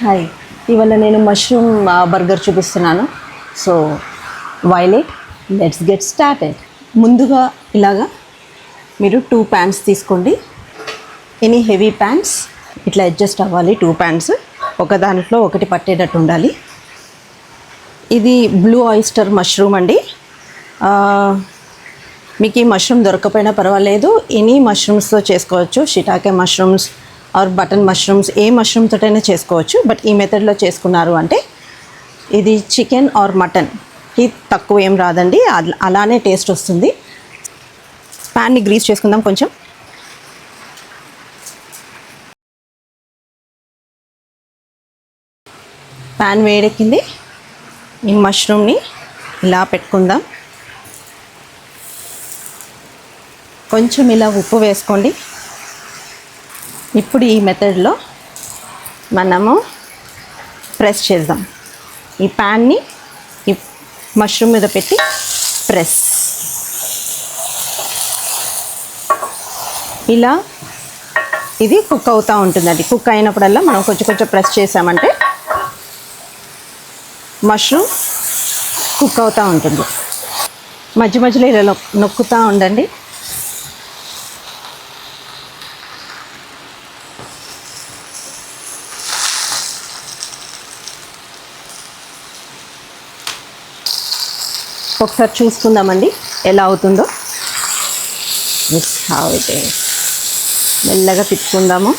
Hi, ఇవాళ నేను mushroom burger చూపిస్తున్నాను. So violet, let's get started. ముందుగా ఇలాగా మీరు 2 ప్యాన్స్ తీసుకోండి. ఎనీ హెవీ ప్యాన్స్ ఇట్లా అడ్జస్ట్ అవ్వాలి. 2 ప్యాన్స్ ఒక దాంట్లో ఒకటి పట్టేటట్టు ఉండాలి. ఇది బ్లూ ఆయిస్టర్ మష్రూమ్ అండి. మీకు ఈ మష్రూమ్ దొరకపోయినా పర్వాలేదు, ఎనీ మష్రూమ్స్తో చేసుకోవచ్చు. Shiitake mushrooms or button mushrooms, ఏ మష్రూమ్ తోటైనా చేసుకోవచ్చు. బట్ ఈ మెథడ్లో చేసుకున్నారు అంటే ఇది చికెన్ ఆర్ మటన్కి తక్కువ ఏం రాదండి, అలానే టేస్ట్ వస్తుంది. ప్యాన్ని గ్రీస్ చేసుకుందాం. కొంచెం ప్యాన్ వేడెక్కింది. ఈ మష్రూమ్ని ఇలా పెట్టుకుందాం. కొంచెం ఇలా ఉప్పు వేసుకోండి. ఇప్పుడు ఈ మెథడ్లో మనము ప్రెస్ చేద్దాం. ఈ ప్యాన్ని ఈ మష్రూమ్ మీద పెట్టి ప్రెస్. ఇలా ఇది కుక్ అవుతూ ఉంటుందండి. కుక్ అయినప్పుడల్లా మనం కొంచెం కొంచెం ప్రెస్ చేసామంటే మష్రూమ్ కుక్ అవుతూ ఉంటుంది. మధ్య మధ్యలో ఇలా నొక్కుతూ ఉండండి. ఒకసారి చూసుకుందామండి ఎలా అవుతుందో. It's how it is. మెల్లగా తిప్పుకుందాము.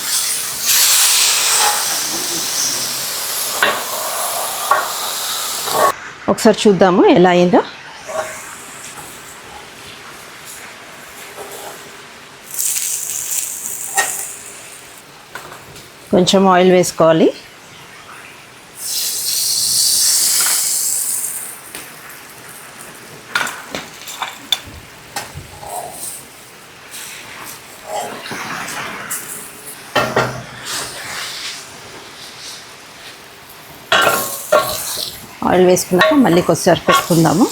ఒకసారి చూద్దాము ఎలా అయిందో. కొంచెం ఆయిల్ వేసుకోవాలి. ఆయిల్ వేసుకున్నాక మళ్ళీ కొద్దిసేపు పెట్టుకుందాము.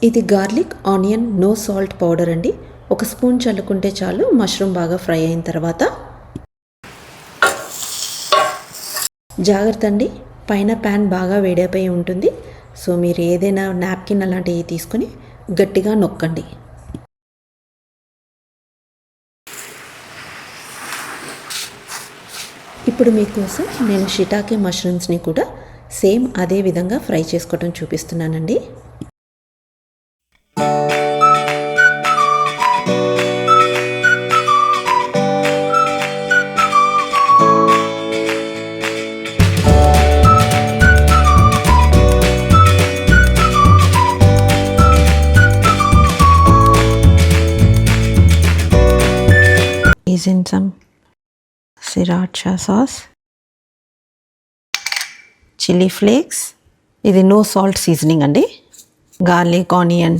ఇది garlic onion no salt powder అండి. 1 స్పూన్ చల్లుకుంటే చాలు. మష్రూమ్ బాగా ఫ్రై అయిన తర్వాత జాగ్రత్త అండి, పైన ప్యాన్ బాగా వేడైపోయి ఉంటుంది. సో మీరు ఏదైనా నాప్కిన్ అలాంటివి తీసుకొని గట్టిగా నొక్కండి. ఇప్పుడు మీకోసం నేను షిటాకే మష్రూమ్స్ని కూడా సేమ్ అదే విధంగా ఫ్రై చేసుకోవడం చూపిస్తున్నానండి. In some sriracha sauce, chili flakes. ఇది నో సాల్ట్ సీజనింగ్ అండి. Garlic onion,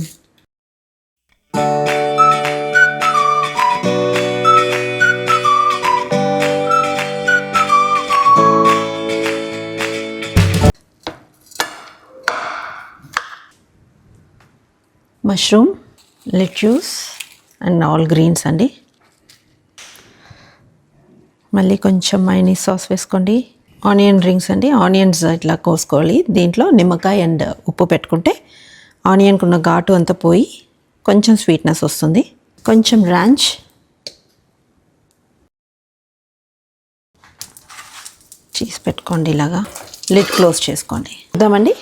mushroom, lettuce and all greens అండి. మళ్ళీ కొంచెం మైనీస్ సాస్ వేసుకోండి. ఆనియన్ రింగ్స్ అండి. ఆనియన్స్ ఇట్లా కోసుకోవాలి. దీంట్లో నిమ్మకాయ అండ్ ఉప్పు పెట్టుకుంటే ఆనియన్కి ఉన్న ఘాటు అంతా పోయి కొంచెం స్వీట్నెస్ వస్తుంది. కొంచెం రాంచ్, చీజ్ పెట్టుకోండి. ఇలాగా లిడ్ క్లోజ్ చేసుకోండి. చూద్దామండి,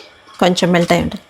కొంచెం మెల్ట్ అయి ఉంటుంది.